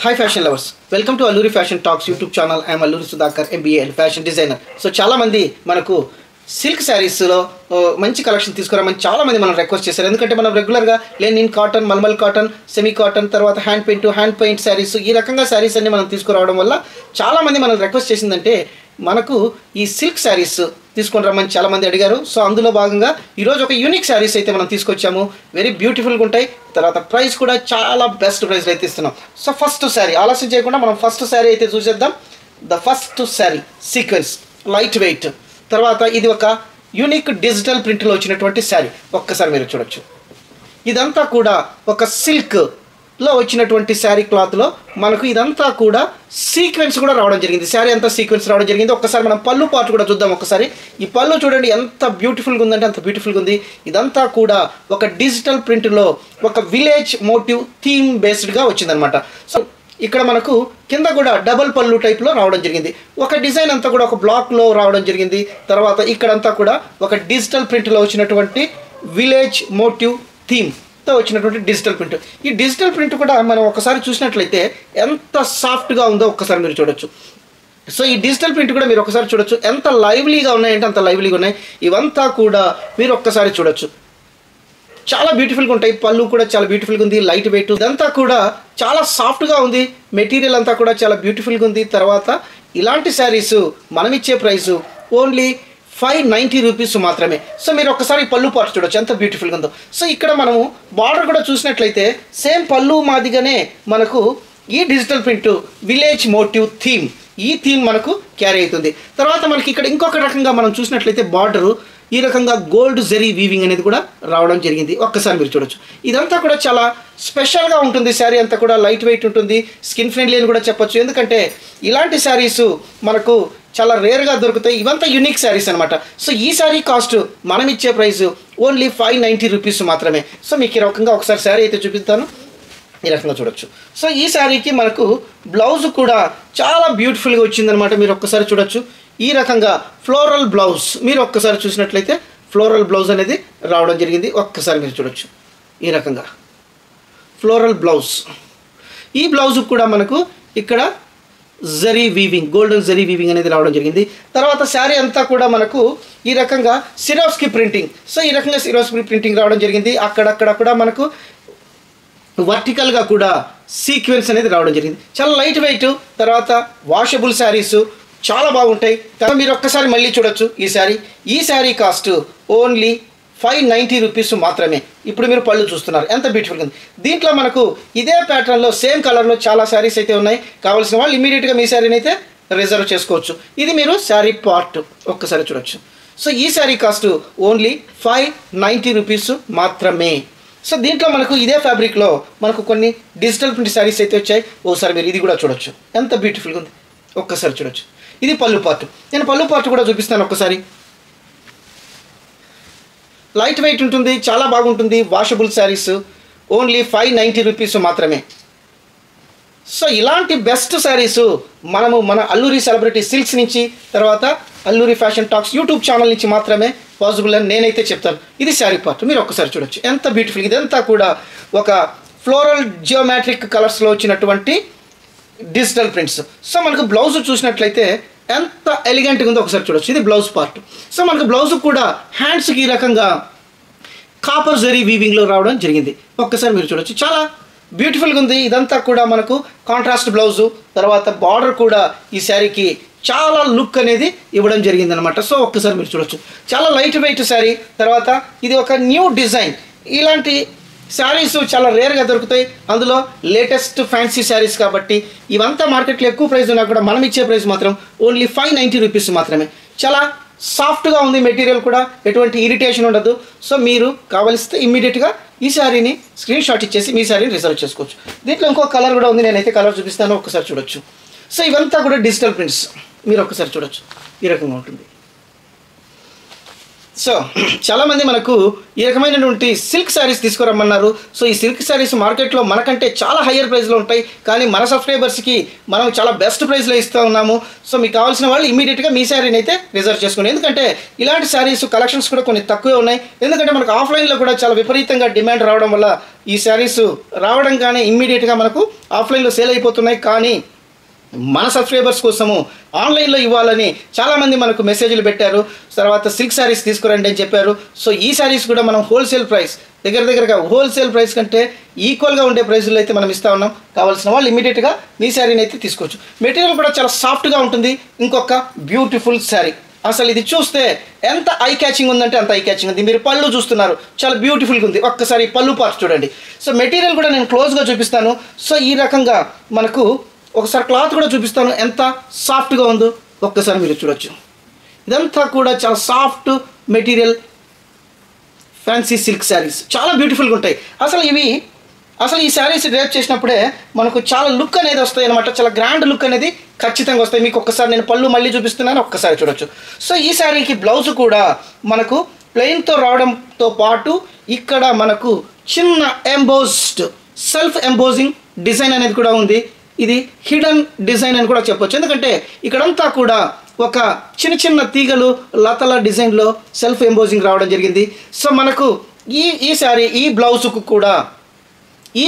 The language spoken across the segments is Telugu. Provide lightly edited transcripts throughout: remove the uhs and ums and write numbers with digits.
Hi fashion lovers, welcome to Alluri Fashion Talks YouTube channel. I am Alluri Sudhakar, MBA and fashion designer. So చాలా మంది మనకు సిల్క్ సారీస్ లో మంచి కలెక్షన్ తీసుకురామని చాలా మంది మనం రిక్వెస్ట్ చేశారు. ఎందుకంటే మనం రెగ్యులర్ గా linen cotton, mulmul cotton, semi cotton, తర్వాత హ్యాండ్ పెయింట్ సారీస్ ఈ రకంగా సారీస్ అన్ని మనం తీసుకురావడం వల్ల చాలా మంది మనం రిక్వెస్ట్ చేసిందంటే మనకు ఈ సిల్క్ సారీస్ తీసుకొని రమ్మని చాలా మంది అడిగారు. సో అందులో భాగంగా ఈరోజు ఒక యూనిక్ సారీస్ అయితే మనం తీసుకొచ్చాము. వెరీ బ్యూటిఫుల్గా ఉంటాయి. తర్వాత ప్రైస్ కూడా చాలా బెస్ట్ ప్రైస్లో అయితే ఇస్తున్నాం. సో ఫస్ట్ శారీ ఆలస్యం చేయకుండా మనం ఫస్ట్ శారీ అయితే చూసేద్దాం. The first sari sequence light weight, తర్వాత ఇది ఒక యూనిక్ డిజిటల్ ప్రింట్లో వచ్చినటువంటి శారీ. ఒక్కసారి మీరు చూడొచ్చు. ఇదంతా కూడా ఒక సిల్క్లో వచ్చినటువంటి శారీ క్లాత్లో మనకు ఇదంతా కూడా సీక్వెన్స్ కూడా రావడం జరిగింది. శారీ అంతా సీక్వెన్స్ రావడం జరిగింది. ఒక్కసారి మనం పళ్ళు పార్ట్ కూడా చూద్దాం. ఒకసారి ఈ పళ్ళు చూడండి ఎంత బ్యూటిఫుల్గా ఉందంటే అంత బ్యూటిఫుల్గా ఉంది. ఇదంతా కూడా ఒక డిజిటల్ ప్రింట్లో ఒక విలేజ్ మోటివ్ థీమ్ బేస్డ్గా వచ్చిందనమాట. సో ఇక్కడ మనకు కింద కూడా డబల్ పళ్ళు టైప్లో రావడం జరిగింది. ఒక డిజైన్ అంతా కూడా ఒక బ్లాక్లో రావడం జరిగింది. తర్వాత ఇక్కడంతా కూడా ఒక డిజిటల్ ప్రింట్లో వచ్చినటువంటి విలేజ్ మోటివ్ థీమ్తో వచ్చినటువంటి డిజిటల్ ప్రింట్. ఈ డిజిటల్ ప్రింట్ కూడా మనం ఒకసారి చూసినట్లయితే ఎంత సాఫ్ట్గా ఉందో ఒక్కసారి మీరు చూడొచ్చు. సో ఈ డిజిటల్ ప్రింట్ కూడా మీరు ఒకసారి చూడొచ్చు. ఎంత లైవ్లీగా ఉన్నాయంటే అంత లైవ్లీగా ఉన్నాయి. ఇవంతా కూడా మీరు ఒక్కసారి చూడొచ్చు. చాలా బ్యూటిఫుల్గా ఉంటాయి. పళ్ళు కూడా చాలా బ్యూటిఫుల్గా ఉంది. లైట్ వెయిట్, ఇదంతా కూడా చాలా సాఫ్ట్గా ఉంది. మెటీరియల్ అంతా కూడా చాలా బ్యూటిఫుల్గా ఉంది. తర్వాత ఇలాంటి శారీస్ మనం ఇచ్చే ప్రైస్ ఓన్లీ 590 రూపీస్ మాత్రమే. సో మీరు ఒక్కసారి పళ్ళు పాటు చూడొచ్చు ఎంత బ్యూటిఫుల్గా ఉందో. సో ఇక్కడ మనము బార్డర్ కూడా చూసినట్లయితే సేమ్ పళ్ళు మాదిగానే మనకు ఈ digital print village motif theme, ఈ థీమ్ మనకు క్యారీ అవుతుంది. తర్వాత మనకి ఇక్కడ ఇంకొక రకంగా మనం చూసినట్లయితే బార్డరు ఈ రకంగా గోల్డ్ జెరీ వీవింగ్ అనేది కూడా రావడం జరిగింది. ఒక్కసారి మీరు చూడొచ్చు. ఇదంతా కూడా చాలా స్పెషల్గా ఉంటుంది. శారీ అంతా కూడా లైట్ వెయిట్ ఉంటుంది. స్కిన్ ఫ్రెండ్లీ అని కూడా చెప్పొచ్చు. ఎందుకంటే ఇలాంటి శారీస్ మనకు చాలా రేర్గా దొరుకుతాయి. ఇవంతా యూనిక్ శారీస్ అనమాట. సో ఈ శారీ కాస్ట్ మనం ఇచ్చే ప్రైస్ ఓన్లీ 590 రూపీస్ మాత్రమే. సో మీకు ఈ రకంగా ఒకసారి శారీ అయితే చూపిస్తాను. ఈ రకంగా చూడొచ్చు. సో ఈ శారీకి మనకు బ్లౌజ్ కూడా చాలా బ్యూటిఫుల్గా వచ్చిందనమాట. మీరు ఒక్కసారి చూడొచ్చు. ఈ రకంగా ఫ్లోరల్ బ్లౌజ్ మీరు ఒక్కసారి చూసినట్లయితే ఫ్లోరల్ బ్లౌజ్ అనేది రావడం జరిగింది. ఒక్కసారి మీరు చూడొచ్చు. ఈ రకంగా ఫ్లోరల్ బ్లౌజ్. ఈ బ్లౌజ్ కూడా మనకు ఇక్కడ zari weaving, golden zari weaving అనేది రావడం జరిగింది. తర్వాత శారీ అంతా కూడా మనకు ఈ రకంగా సిరోస్కి ప్రింటింగ్. సో ఈ రకంగా సిరోస్కి ప్రింటింగ్ రావడం జరిగింది. అక్కడక్కడ కూడా మనకు వర్టికల్గా కూడా సీక్వెన్స్ అనేది రావడం జరిగింది. చాలా లైట్ వెయిట్, తర్వాత వాషబుల్ శారీస్ చాలా బాగుంటాయి. మీరు ఒక్కసారి మళ్ళీ చూడొచ్చు. ఈ శారీ కాస్ట్ ఓన్లీ 590 రూపీస్ మాత్రమే. ఇప్పుడు మీరు పళ్ళు చూస్తున్నారు ఎంత బ్యూటిఫుల్గా ఉంది. దీంట్లో మనకు ఇదే ప్యాటర్న్లో సేమ్ కలర్లో చాలా శారీస్ అయితే ఉన్నాయి. కావాల్సిన వాళ్ళు ఇమీడియట్గా మీ శారీని అయితే రిజర్వ్ చేసుకోవచ్చు. ఇది మీరు శారీ పార్ట్ ఒక్కసారి చూడొచ్చు. సో ఈ శారీ కాస్ట్ ఓన్లీ 590 రూపీస్ మాత్రమే. సో దీంట్లో మనకు ఇదే ఫ్యాబ్రిక్లో మనకు కొన్ని డిజిటల్ ప్రింట్ శారీస్ అయితే వచ్చాయి. ఓసారి మీరు ఇది కూడా చూడొచ్చు ఎంత బ్యూటిఫుల్గా ఉంది. ఒక్కసారి చూడొచ్చు. ఇది పళ్ళు పార్ట్. నేను పళ్ళు పార్ట్ కూడా చూపిస్తాను ఒక్కసారి. లైట్ వెయిట్ ఉంటుంది, చాలా బాగుంటుంది. వాషబుల్ శారీస్ ఓన్లీ 590 రూపీస్ మాత్రమే. సో ఇలాంటి బెస్ట్ శారీస్ మనము మన అల్లూరి సెలబ్రిటీ సిల్క్స్ నుంచి, తర్వాత Alluri fashion talks YouTube channel నుంచి మాత్రమే పాసిబుల్ అని నేనైతే చెప్తాను. ఇది శారీ పార్ట్ మీరు ఒక్కసారి చూడొచ్చు ఎంత బ్యూటిఫుల్. ఇదంతా కూడా ఒక ఫ్లోరల్ జియోమెట్రిక్ కలర్స్లో వచ్చినటువంటి డిజిటల్ ప్రింట్స్. సో మనకు బ్లౌజ్ చూసినట్లయితే ఎంత ఎలిగెంట్గా ఉందో ఒకసారి చూడొచ్చు. ఇది బ్లౌజ్ పార్ట్. సో మనకు బ్లౌజ్ కూడా హ్యాండ్స్కి ఈ రకంగా కాపర్ జరీ వీవింగ్లో రావడం జరిగింది. ఒక్కసారి మీరు చూడొచ్చు. చాలా బ్యూటిఫుల్గా ఉంది. ఇదంతా కూడా మనకు కాంట్రాస్ట్ బ్లౌజు, తర్వాత బార్డర్ కూడా ఈ శారీకి చాలా లుక్ అనేది ఇవ్వడం జరిగింది అనమాట. సో ఒక్కసారి మీరు చూడొచ్చు. చాలా లైట్ వెయిట్ శారీ. తర్వాత ఇది ఒక న్యూ డిజైన్. ఇలాంటి శారీస్ చాలా రేర్గా దొరుకుతాయి. అందులో లేటెస్ట్ ఫ్యాన్సీ శారీస్ కాబట్టి ఇవంతా మార్కెట్లో ఎక్కువ ప్రైస్ ఉన్నా కూడా మనం ఇచ్చే ప్రైస్ మాత్రం ఓన్లీ 590 రూపీస్ మాత్రమే. చాలా సాఫ్ట్గా ఉంది. మెటీరియల్ కూడా ఎటువంటి ఇరిటేషన్ ఉండదు. సో మీరు కావలిస్తే ఇమ్మీడియట్గా ఈ శారీని స్క్రీన్ షాట్ ఇచ్చేసి మీ శారీని రిజర్వ్ చేసుకోవచ్చు. దీంట్లో ఇంకో కలర్ కూడా ఉంది. నేనైతే కలర్ చూపిస్తాను ఒక్కసారి చూడొచ్చు. సో ఇవంతా కూడా డిజిటల్ ప్రింట్స్ మీరు ఒక్కసారి చూడొచ్చు. ఈ రకంగా ఉంటుంది. సో చాలామంది మనకు ఈ రకమైనటువంటి సిల్క్ శారీస్ తీసుకురమ్మన్నారు. సో ఈ సిల్క్ శారీస్ మార్కెట్లో మనకంటే చాలా హయ్యర్ ప్రైస్లో ఉంటాయి, కానీ మన సబ్స్క్రైబర్స్కి మనం చాలా బెస్ట్ ప్రైస్లో ఇస్తూ ఉన్నాము. సో మీకు కావాల్సిన వాళ్ళు ఇమీడియట్గా మీ శారీని అయితే రిజర్వ్ చేసుకోండి. ఎందుకంటే ఇలాంటి శారీస్ కలెక్షన్స్ కూడా కొన్ని తక్కువే ఉన్నాయి. ఎందుకంటే మనకు ఆఫ్లైన్లో కూడా చాలా విపరీతంగా డిమాండ్ రావడం వల్ల ఈ శారీస్ రావడం కానీ ఇమ్మీడియట్గా మనకు ఆఫ్లైన్లో సేల్ అయిపోతున్నాయి. కానీ మన సబ్స్క్రైబర్స్ కోసము ఆన్లైన్లో ఇవ్వాలని చాలామంది మనకు మెసేజ్లు పెట్టారు. తర్వాత సిల్క్ శారీస్ తీసుకురండి అని చెప్పారు. సో ఈ శారీస్ కూడా మనం హోల్సేల్ ప్రైస్ దగ్గరగా హోల్సేల్ ప్రైస్ కంటే ఈక్వల్గా ఉండే ప్రైస్లో అయితే మనం ఇస్తూ ఉన్నాం. కావాల్సిన వాళ్ళు ఇమీడియట్గా మీ శారీని అయితే తీసుకోవచ్చు. మెటీరియల్ కూడా చాలా సాఫ్ట్గా ఉంటుంది. ఇంకొక బ్యూటిఫుల్ శారీ, అసలు ఇది చూస్తే ఎంత ఐ క్యాచింగ్ ఉందంటే అంత ఐ క్యాచింగ్ ఉంది. మీరు పళ్ళు చూస్తున్నారు, చాలా బ్యూటిఫుల్గా ఉంది. ఒక్కసారి పళ్ళు పార్ట్ చూడండి. సో మెటీరియల్ కూడా నేను క్లోజ్గా చూపిస్తాను. సో ఈ రకంగా మనకు ఒకసారి క్లాత్ కూడా చూపిస్తాను ఎంత సాఫ్ట్గా ఉందో ఒక్కసారి మీరు చూడొచ్చు. ఇదంతా కూడా చాలా soft material fancy silk saris చాలా బ్యూటిఫుల్గా ఉంటాయి. అసలు ఈ శారీస్ డ్రైప్ చేసినప్పుడే మనకు చాలా లుక్ అనేది వస్తాయి అనమాట. చాలా గ్రాండ్ లుక్ అనేది ఖచ్చితంగా వస్తాయి. మీకు ఒక్కసారి నేను పళ్ళు మళ్ళీ చూపిస్తున్నాను, ఒక్కసారి చూడొచ్చు. సో ఈ శారీకి బ్లౌజ్ కూడా మనకు ప్లెయిన్తో రావడంతో పాటు ఇక్కడ మనకు చిన్న ఎంబోస్డ్ సెల్ఫ్ ఎంబోజింగ్ డిజైన్ అనేది కూడా ఉంది. ఇది హిడెన్ డిజైన్ అని కూడా చెప్పొచ్చు. ఎందుకంటే ఇక్కడంతా కూడా ఒక చిన్న తీగలు లతల డిజైన్లో సెల్ఫ్ ఎంబోజింగ్ రావడం జరిగింది. సో మనకు ఈ శారీ ఈ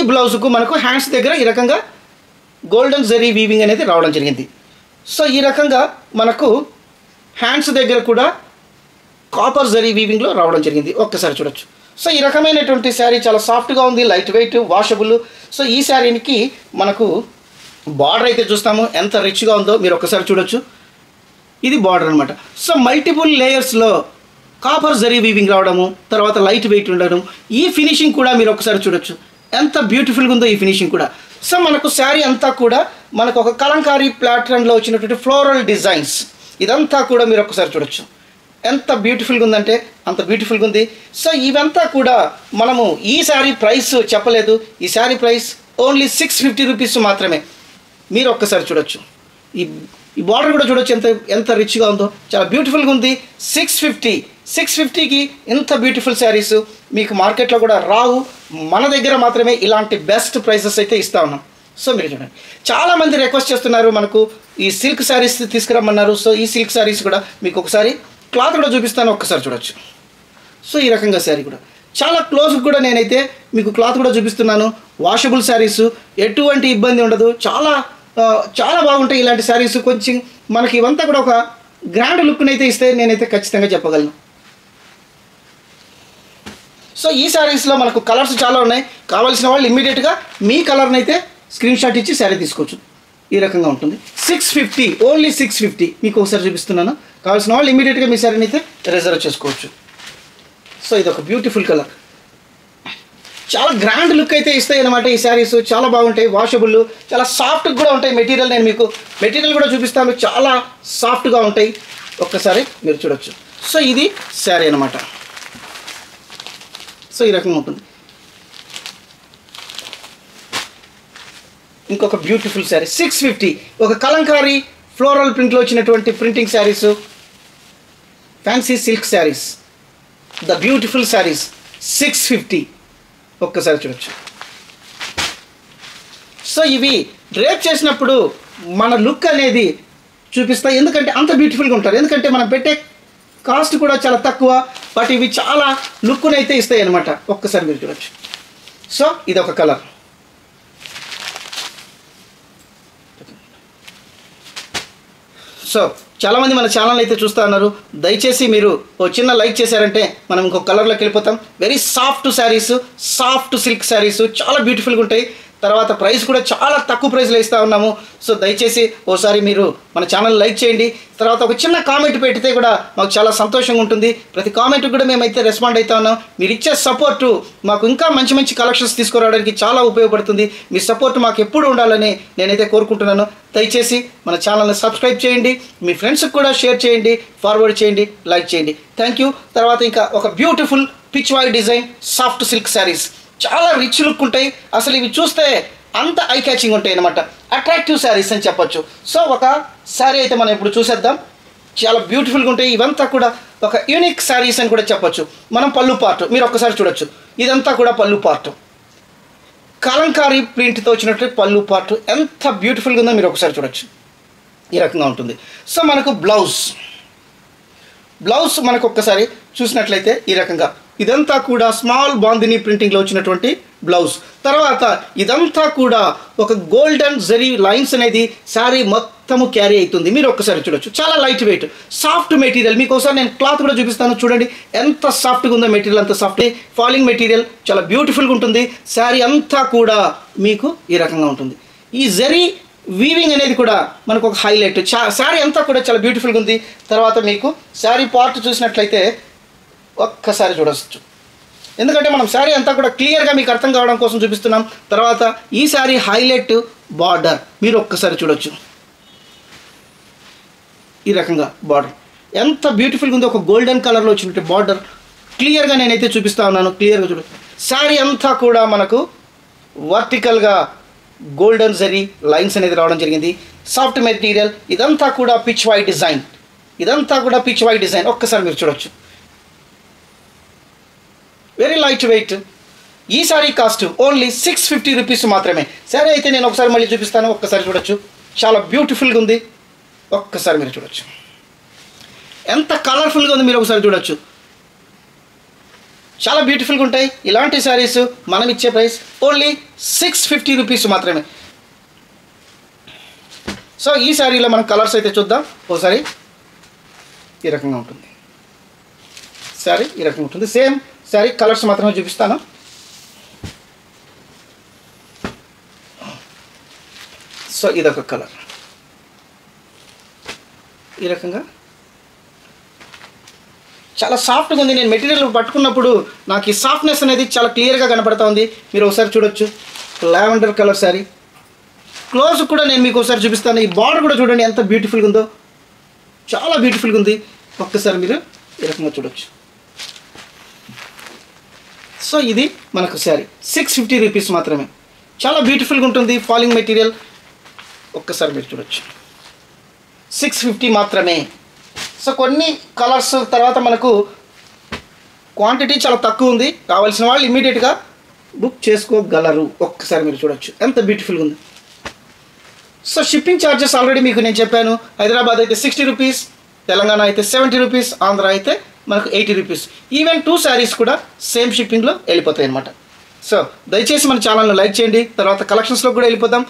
బ్లౌజుకు మనకు హ్యాండ్స్ దగ్గర ఈ రకంగా గోల్డెన్ జరీ వీవింగ్ అనేది రావడం జరిగింది. సో ఈ రకంగా మనకు హ్యాండ్స్ దగ్గర కూడా కాపర్ జరీ వీవింగ్లో రావడం జరిగింది. ఒక్కసారి చూడొచ్చు. సో ఈ రకమైనటువంటి శారీ చాలా సాఫ్ట్గా ఉంది, లైట్ వెయిట్, వాషబుల్. సో ఈ శారీకి మనకు బార్డర్ అయితే చూస్తాము ఎంత రిచ్గా ఉందో మీరు ఒక్కసారి చూడొచ్చు. ఇది బార్డర్ అనమాట. సో మల్టిపుల్ లేయర్స్లో కాపర్ జరీ వీవింగ్ రావడము, తర్వాత లైట్ వెయిట్ ఉండడం, ఈ ఫినిషింగ్ కూడా మీరు ఒకసారి చూడొచ్చు ఎంత బ్యూటిఫుల్గా ఉందో ఈ ఫినిషింగ్ కూడా. సో మనకు శారీ అంతా కూడా మనకు ఒక కలంకారీ ప్యాటర్న్లో వచ్చినటువంటి ఫ్లోరల్ డిజైన్స్, ఇదంతా కూడా మీరు ఒకసారి చూడొచ్చు ఎంత బ్యూటిఫుల్గా ఉందంటే అంత బ్యూటిఫుల్గా ఉంది. సో ఇవంతా కూడా మనము ఈ శారీ ప్రైస్ చెప్పలేదు. ఈ శారీ ప్రైస్ ఓన్లీ 650 రూపీస్ మాత్రమే. మీరు ఒక్కసారి చూడొచ్చు. ఈ బార్డర్ కూడా చూడొచ్చు ఎంత రిచ్గా ఉందో, చాలా బ్యూటిఫుల్గా ఉంది. 650కి ఇంత బ్యూటిఫుల్ శారీస్ మీకు మార్కెట్లో కూడా రావు. మన దగ్గర మాత్రమే ఇలాంటి బెస్ట్ ప్రైసెస్ అయితే ఇస్తూ ఉన్నాం. సో మీరు చూడండి, చాలామంది రిక్వెస్ట్ చేస్తున్నారు మనకు ఈ సిల్క్ శారీస్ తీసుకురమ్మన్నారు. సో ఈ సిల్క్ శారీస్ కూడా మీకు ఒకసారి క్లాత్ కూడా చూపిస్తాను, ఒక్కసారి చూడొచ్చు. సో ఈ రకంగా శారీ కూడా చాలా క్లోజ్ కూడా నేనైతే మీకు క్లాత్ కూడా చూపిస్తున్నాను. వాషబుల్ శారీస్, ఎటువంటి ఇబ్బంది ఉండదు, చాలా బాగుంటాయి ఇలాంటి శారీస్. కొంచెం మనకి ఇవంతా కూడా ఒక గ్రాండ్ లుక్ని అయితే ఇస్తే నేనైతే ఖచ్చితంగా చెప్పగలను. సో ఈ శారీస్లో మనకు కలర్స్ చాలా ఉన్నాయి. కావాల్సిన వాళ్ళు ఇమ్మీడియట్గా మీ కలర్ని అయితే స్క్రీన్ షాట్ ఇచ్చి శారీ తీసుకోవచ్చు. ఈ రకంగా ఉంటుంది. 650, ఓన్లీ 650 మీకు ఒకసారి చూపిస్తున్నాను. కావాల్సిన వాళ్ళు ఇమ్మీడియట్గా మీ శారీని అయితే రిజర్వ్ చేసుకోవచ్చు. సో ఇది ఒక బ్యూటిఫుల్ కలర్, చాలా గ్రాండ్ లుక్ అయితే ఇస్తాయి అన్నమాట. ఈ శారీస్ చాలా బాగుంటాయి, వాషబుల్, చాలా సాఫ్ట్గా కూడా ఉంటాయి. మెటీరియల్ నేను మీకు మెటీరియల్ కూడా చూపిస్తాను, చాలా సాఫ్ట్గా ఉంటాయి. ఒక్కసారి మీరు చూడొచ్చు. సో ఇది శారీ అన్నమాట. సో ఈ రకంగా ఉంటుంది. ఇంకొక బ్యూటిఫుల్ శారీ 650, ఒక కలంకారీ ఫ్లోరల్ ప్రింట్లో వచ్చినటువంటి printing saris, fancy silk saris, the beautiful saris 650. ఒక్కసారి చూడొచ్చు. సో ఇవి డ్రేప్ చేసినప్పుడు మన లుక్ అనేది చూపిస్తాయి. ఎందుకంటే అంత బ్యూటిఫుల్గా ఉంటారు. ఎందుకంటే మనం పెట్టే కాస్ట్ కూడా చాలా తక్కువ, బట్ ఇవి చాలా లుక్ని అయితే ఇస్తాయి అన్నమాట. ఒక్కసారి మీరు చూడొచ్చు. సో ఇది ఒక కలర్. సో చాలామంది మన ఛానల్ అయితే చూస్తూ ఉన్నారు. దయచేసి మీరు ఓ చిన్న లైక్ చేశారంటే మనం ఇంకొక కలర్లోకి వెళ్ళిపోతాం. Very soft saris, soft silk saris చాలా బ్యూటిఫుల్గా ఉంటాయి. తర్వాత ప్రైస్ కూడా చాలా తక్కువ ప్రైస్లో ఇస్తూ ఉన్నాము. సో దయచేసి ఓసారి మీరు మన ఛానల్ లైక్ చేయండి. తర్వాత ఒక చిన్న కామెంట్ పెడితే కూడా మాకు చాలా సంతోషంగా ఉంటుంది. ప్రతి కామెంట్ కూడా మేమైతే రెస్పాండ్ అవుతా ఉన్నాం. మీరు ఇచ్చే సపోర్టు మాకు ఇంకా మంచి మంచి కలెక్షన్స్ తీసుకురావడానికి చాలా ఉపయోగపడుతుంది. మీ సపోర్ట్ మాకు ఎప్పుడు ఉండాలని నేనైతే కోరుకుంటున్నాను. దయచేసి మన ఛానల్ని సబ్స్క్రైబ్ చేయండి, మీ ఫ్రెండ్స్కి కూడా షేర్ చేయండి, ఫార్వర్డ్ చేయండి, లైక్ చేయండి. Thank you. తర్వాత ఇంకా ఒక beautiful Pichwai design soft silk saris, చాలా రిచ్ లుక్ ఉంటాయి. అసలు ఇవి చూస్తే అంత ఐ క్యాచింగ్ ఉంటాయి అన్నమాట. అట్రాక్టివ్ శారీస్ అని చెప్పొచ్చు. సో ఒక శారీ అయితే మనం ఇప్పుడు చూసేద్దాం. చాలా బ్యూటిఫుల్గా ఉంటాయి. ఇవంతా కూడా ఒక యూనిక్ శారీస్ అని కూడా చెప్పొచ్చు. మనం పళ్ళు పార్ట్ మీరు ఒక్కసారి చూడొచ్చు. ఇదంతా కూడా పళ్ళు పార్ట్, కలంకారీ ప్రింట్తో వచ్చినట్టు పళ్ళు పార్ట్ ఎంత బ్యూటిఫుల్గా ఉందో మీరు ఒకసారి చూడొచ్చు. ఈ రకంగా ఉంటుంది. సో మనకు బ్లౌజ్ మనకు ఒక్కసారి చూసినట్లయితే ఈ రకంగా ఇదంతా కూడా స్మాల్ బాందిని ప్రింటింగ్లో వచ్చినటువంటి బ్లౌజ్. తర్వాత ఇదంతా కూడా ఒక గోల్డెన్ జరీ లైన్స్ అనేది శారీ మొత్తము క్యారీ అవుతుంది. మీరు ఒక్కసారి చూడొచ్చు. చాలా లైట్ వెయిట్ సాఫ్ట్ మెటీరియల్. మీకు ఒకసారి నేను క్లాత్ కూడా చూపిస్తాను. చూడండి ఎంత సాఫ్ట్గా ఉందో మెటీరియల్, అంత సాఫ్ట్ ఫాలింగ్ మెటీరియల్, చాలా బ్యూటిఫుల్గా ఉంటుంది. శారీ అంతా కూడా మీకు ఈ రకంగా ఉంటుంది. ఈ జరీ వీవింగ్ అనేది కూడా మనకు ఒక హైలైట్. శారీ అంతా కూడా చాలా బ్యూటిఫుల్గా ఉంది. తర్వాత మీకు శారీ పార్ట్ చూసినట్లయితే ఒక్కసారి చూడవచ్చు. ఎందుకంటే మనం శారీ అంతా కూడా క్లియర్గా మీకు అర్థం కావడం కోసం చూపిస్తున్నాం. తర్వాత ఈ శారీ హైలైట్ బార్డర్ మీరు ఒక్కసారి చూడొచ్చు. ఈ రకంగా బార్డర్ ఎంత బ్యూటిఫుల్గా ఉందో, ఒక గోల్డెన్ కలర్లో వచ్చినట్టు బార్డర్ క్లియర్గా నేనైతే చూపిస్తా ఉన్నాను. క్లియర్గా చూడొచ్చు. శారీ అంతా కూడా మనకు వర్టికల్గా గోల్డెన్ జరీ లైన్స్ అనేది రావడం జరిగింది. Soft material. ఇదంతా కూడా పిచ్ వైట్ డిజైన్. ఒక్కసారి మీరు చూడొచ్చు. Very light weight. ఈ శారీ కాస్ట్ ఓన్లీ 650 రూపీస్ మాత్రమే. శారీ అయితే నేను ఒకసారి మళ్ళీ చూపిస్తాను. ఒక్కసారి చూడొచ్చు. చాలా బ్యూటిఫుల్గా ఉంది. ఒక్కసారి మీరు చూడొచ్చు. ఎంత కలర్ఫుల్గా ఉంది మీరు ఒకసారి చూడొచ్చు. చాలా బ్యూటిఫుల్గా ఉంటాయి ఇలాంటి శారీస్. మనం ఇచ్చే ప్రైస్ ఓన్లీ 650 రూపీస్ మాత్రమే. సో ఈ శారీలో మనం కలర్స్ అయితే చూద్దాం ఒకసారి. ఈ రకంగా ఉంటుంది శారీ. ఈ రకంగా ఉంటుంది. సేమ్ శారీ కలర్స్ మాత్రమే చూపిస్తాను. సో ఇదొక కలర్. ఈ రకంగా చాలా సాఫ్ట్గా ఉంది. నేను మెటీరియల్ పట్టుకున్నప్పుడు నాకు ఈ సాఫ్ట్నెస్ అనేది చాలా క్లియర్గా కనపడుతూ ఉంది. మీరు ఒకసారి చూడొచ్చు. Lavender colour sari. క్లోజ్ కూడా నేను మీకు ఒకసారి చూపిస్తాను. ఈ బార్డర్ కూడా చూడండి ఎంత బ్యూటిఫుల్గా ఉందో. చాలా బ్యూటిఫుల్గా ఉంది. ఒక్కసారి మీరు ఈ రకంగా చూడొచ్చు. సో ఇది మనకు శారీ 650 రూపీస్ మాత్రమే. చాలా బ్యూటిఫుల్గా ఉంటుంది. Falling material. ఒక్కసారి మీరు చూడొచ్చు. 650 మాత్రమే. సో కొన్ని కలర్స్ తర్వాత మనకు క్వాంటిటీ చాలా తక్కువ ఉంది. కావాల్సిన వాళ్ళు ఇమీడియట్గా బుక్ చేసుకోగలరు. ఒక్కసారి మీరు చూడొచ్చు ఎంత బ్యూటిఫుల్గా ఉంది. సో షిప్పింగ్ ఛార్జెస్ ఆల్రెడీ మీకు నేను చెప్పాను. హైదరాబాద్ అయితే 60 రూపీస్, తెలంగాణ అయితే 70 రూపీస్, ఆంధ్ర అయితే మనకు 80 రూపీస్. ఈవెన్ 2 శారీస్ కూడా సేమ్ షిప్పింగ్లో వెళ్ళిపోతాయి అన్నమాట. సో దయచేసి మన ఛానల్ను లైక్ చేయండి. తర్వాత కలెక్షన్స్లో కూడా వెళ్ళిపోదాం.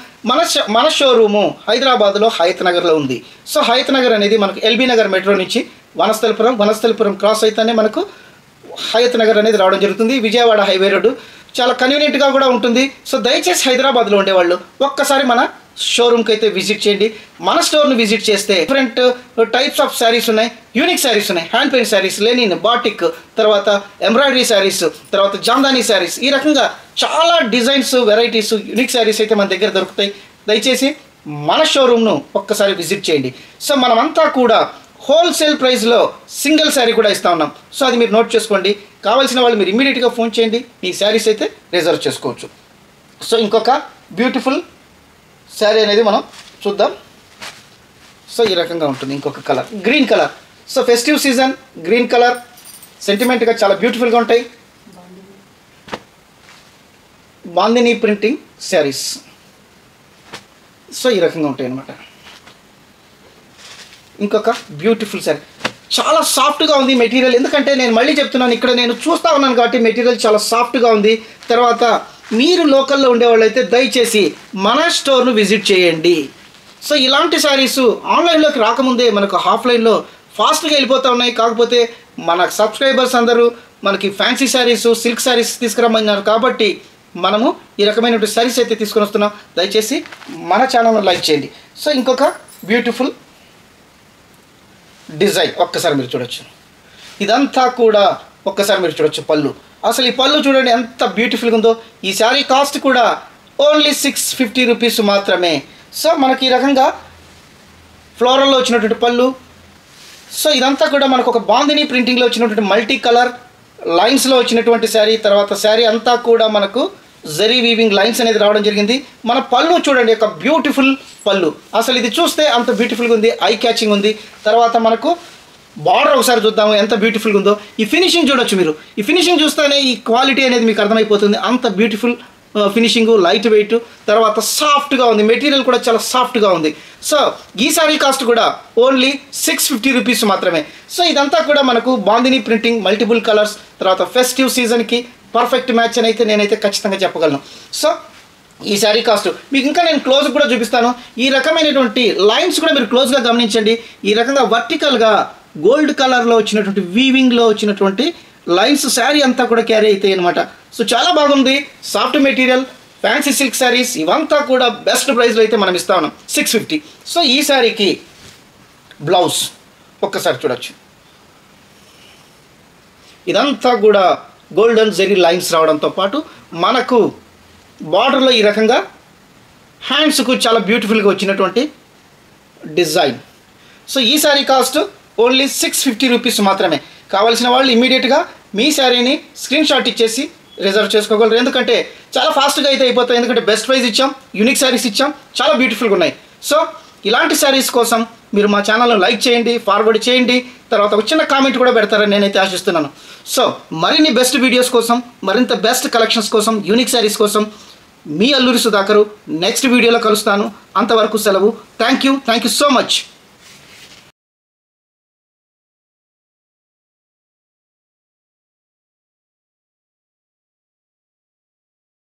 మన షోరూము హైదరాబాద్లో హయత్ నగర్లో ఉంది. సో హయత్ నగర్ అనేది మనకు ఎల్బీ నగర్ మెట్రో నుంచి వనస్థలిపురం క్రాస్ అయితేనే మనకు హయత్ నగర్ అనేది రావడం జరుగుతుంది. విజయవాడ హైవే రోడ్డు చాలా కన్వీనియంట్గా కూడా ఉంటుంది. సో దయచేసి హైదరాబాద్లో ఉండేవాళ్ళు ఒక్కసారి మన షోరూమ్కి అయితే విజిట్ చేయండి. మన స్టోర్ని విజిట్ చేస్తే డిఫరెంట్ టైప్స్ ఆఫ్ శారీస్ ఉన్నాయి. యూనిక్ శారీస్ ఉన్నాయి. Hand paint saris, linen, batik, తర్వాత ఎంబ్రాయిడరీ శారీస్, తర్వాత జాందానీ శారీస్, ఈ రకంగా చాలా డిజైన్స్, వెరైటీస్, యూనిక్ శారీస్ అయితే మన దగ్గర దొరుకుతాయి. దయచేసి మన షోరూమ్ను ఒక్కసారి విజిట్ చేయండి. సో మనమంతా కూడా హోల్సేల్ ప్రైస్లో సింగిల్ శారీ కూడా ఇస్తూ ఉన్నాం. సో అది మీరు నోట్ చేసుకోండి. కావాల్సిన వాళ్ళు మీరు ఇమీడియట్గా ఫోన్ చేయండి. మీ శారీస్ అయితే రిజర్వ్ చేసుకోవచ్చు. సో ఇంకొక బ్యూటిఫుల్ శారీ అనేది మనం చూద్దాం. సో ఈ రకంగా ఉంటుంది. ఇంకొక colour green colour. So festive season green colour సెంటిమెంట్గా చాలా బ్యూటిఫుల్గా ఉంటాయి. బాందిని ప్రింటింగ్ శారీస్. సో ఈ రకంగా ఉంటాయి అన్నమాట. ఇంకొక బ్యూటిఫుల్ శారీ. చాలా సాఫ్ట్గా ఉంది మెటీరియల్. ఎందుకంటే నేను మళ్ళీ చెప్తున్నాను, ఇక్కడ నేను చూస్తూ ఉన్నాను కాబట్టి మెటీరియల్ చాలా సాఫ్ట్గా ఉంది. తర్వాత మీరు లోకల్లో ఉండేవాళ్ళైతే దయచేసి మన స్టోర్ను విజిట్ చేయండి. సో ఇలాంటి శారీస్ ఆన్లైన్లోకి రాకముందే మనకు ఆఫ్లైన్లో ఫాస్ట్గా వెళ్ళిపోతూ ఉన్నాయి. కాకపోతే మన సబ్స్క్రైబర్స్ అందరూ మనకి ఫ్యాన్సీ శారీస్, సిల్క్ శారీస్ తీసుకురమ్మన్నారు కాబట్టి మనము ఈ రకమైన శారీస్ అయితే తీసుకొని వస్తున్నాం. దయచేసి మన ఛానల్ను లైక్ చేయండి. సో ఇంకొక బ్యూటిఫుల్ డిజైన్ ఒక్కసారి మీరు చూడొచ్చు. ఇదంతా కూడా ఒక్కసారి మీరు చూడొచ్చు. పళ్ళు అసలు ఈ పళ్ళు చూడండి ఎంత బ్యూటిఫుల్గా ఉందో. ఈ శారీ కాస్ట్ కూడా ఓన్లీ 650 రూపీస్ మాత్రమే. సో మనకి ఈ రకంగా ఫ్లోరల్లో వచ్చినటువంటి పళ్ళు. సో ఇదంతా కూడా మనకు ఒక బాందిని ప్రింటింగ్లో వచ్చినటువంటి మల్టీ కలర్ లైన్స్లో వచ్చినటువంటి శారీ. తర్వాత శారీ అంతా కూడా మనకు జరీ వీవింగ్ లైన్స్ అనేది రావడం జరిగింది. మన పళ్ళు చూడండి, ఒక బ్యూటిఫుల్ పళ్ళు. అసలు ఇది చూస్తే అంత బ్యూటిఫుల్గా ఉంది, ఐ క్యాచింగ్ ఉంది. తర్వాత మనకు బార్డర్ ఒకసారి చూద్దాము ఎంత బ్యూటిఫుల్గా ఉందో. ఈ ఫినిషింగ్ చూడొచ్చు మీరు. ఈ ఫినిషింగ్ చూస్తేనే ఈ క్వాలిటీ అనేది మీకు అర్థమైపోతుంది. అంత బ్యూటిఫుల్ ఫినిషింగ్, లైట్ వెయిట్, తర్వాత సాఫ్ట్గా ఉంది. మెటీరియల్ కూడా చాలా సాఫ్ట్గా ఉంది. సో ఈ సారీ కాస్ట్ కూడా ఓన్లీ 650 రూపీస్ మాత్రమే. సో ఇదంతా కూడా మనకు బాందిని ప్రింటింగ్, మల్టిపుల్ కలర్స్, తర్వాత ఫెస్టివ్ సీజన్కి పర్ఫెక్ట్ మ్యాచ్ అని అయితే నేనైతే ఖచ్చితంగా చెప్పగలను. సో ఈ శారీ కాస్ట్ మీకు ఇంకా నేను క్లోజ్ కూడా చూపిస్తాను. ఈ రకమైనటువంటి లైన్స్ కూడా మీరు క్లోజ్గా గమనించండి. ఈ రకంగా వర్టికల్గా గోల్డ్ కలర్లో వచ్చినటువంటి వీవింగ్లో వచ్చినటువంటి లైన్స్ శారీ అంతా కూడా క్యారీ అవుతాయి అనమాట. సో చాలా బాగుంది. Soft material, fancy silk saris ఇవంతా కూడా బెస్ట్ ప్రైస్లో అయితే మనం ఇస్తా ఉన్నాం, 650. సో ఈ శారీకి బ్లౌజ్ ఒక్కసారి చూడొచ్చు. ఇదంతా కూడా గోల్డెన్ జెరీ లైన్స్ రావడంతో పాటు మనకు బార్డర్లో ఈ రకంగా హ్యాండ్స్కు చాలా బ్యూటిఫుల్గా వచ్చినటువంటి డిజైన్. సో ఈ శారీ కాస్ట్ ఓన్లీ 650 రూపీస్ మాత్రమే. కావాల్సిన వాళ్ళు ఇమీడియట్గా మీ శారీని స్క్రీన్ షాట్ ఇచ్చేసి రిజర్వ్ చేసుకోగలరు. ఎందుకంటే చాలా ఫాస్ట్గా అయితే అయిపోతాయి. ఎందుకంటే బెస్ట్ ప్రైస్ ఇచ్చాం, యూనిక్ శారీస్ ఇచ్చాం, చాలా బ్యూటిఫుల్గా ఉన్నాయి. సో ఇలాంటి శారీస్ కోసం మీరు మా ఛానల్ను లైక్ చేయండి, ఫార్వర్డ్ చేయండి, తర్వాత ఒక చిన్న కామెంట్ కూడా పెడతారని నేనైతే ఆశిస్తున్నాను. సో మరిన్ని బెస్ట్ వీడియోస్ కోసం, మరింత బెస్ట్ కలెక్షన్స్ కోసం, యూనిక్ శారీస్ కోసం మీ అల్లూరి సుధాకరు నెక్స్ట్ వీడియోలో కలుస్తాను. అంతవరకు సెలవు. Thank you so much.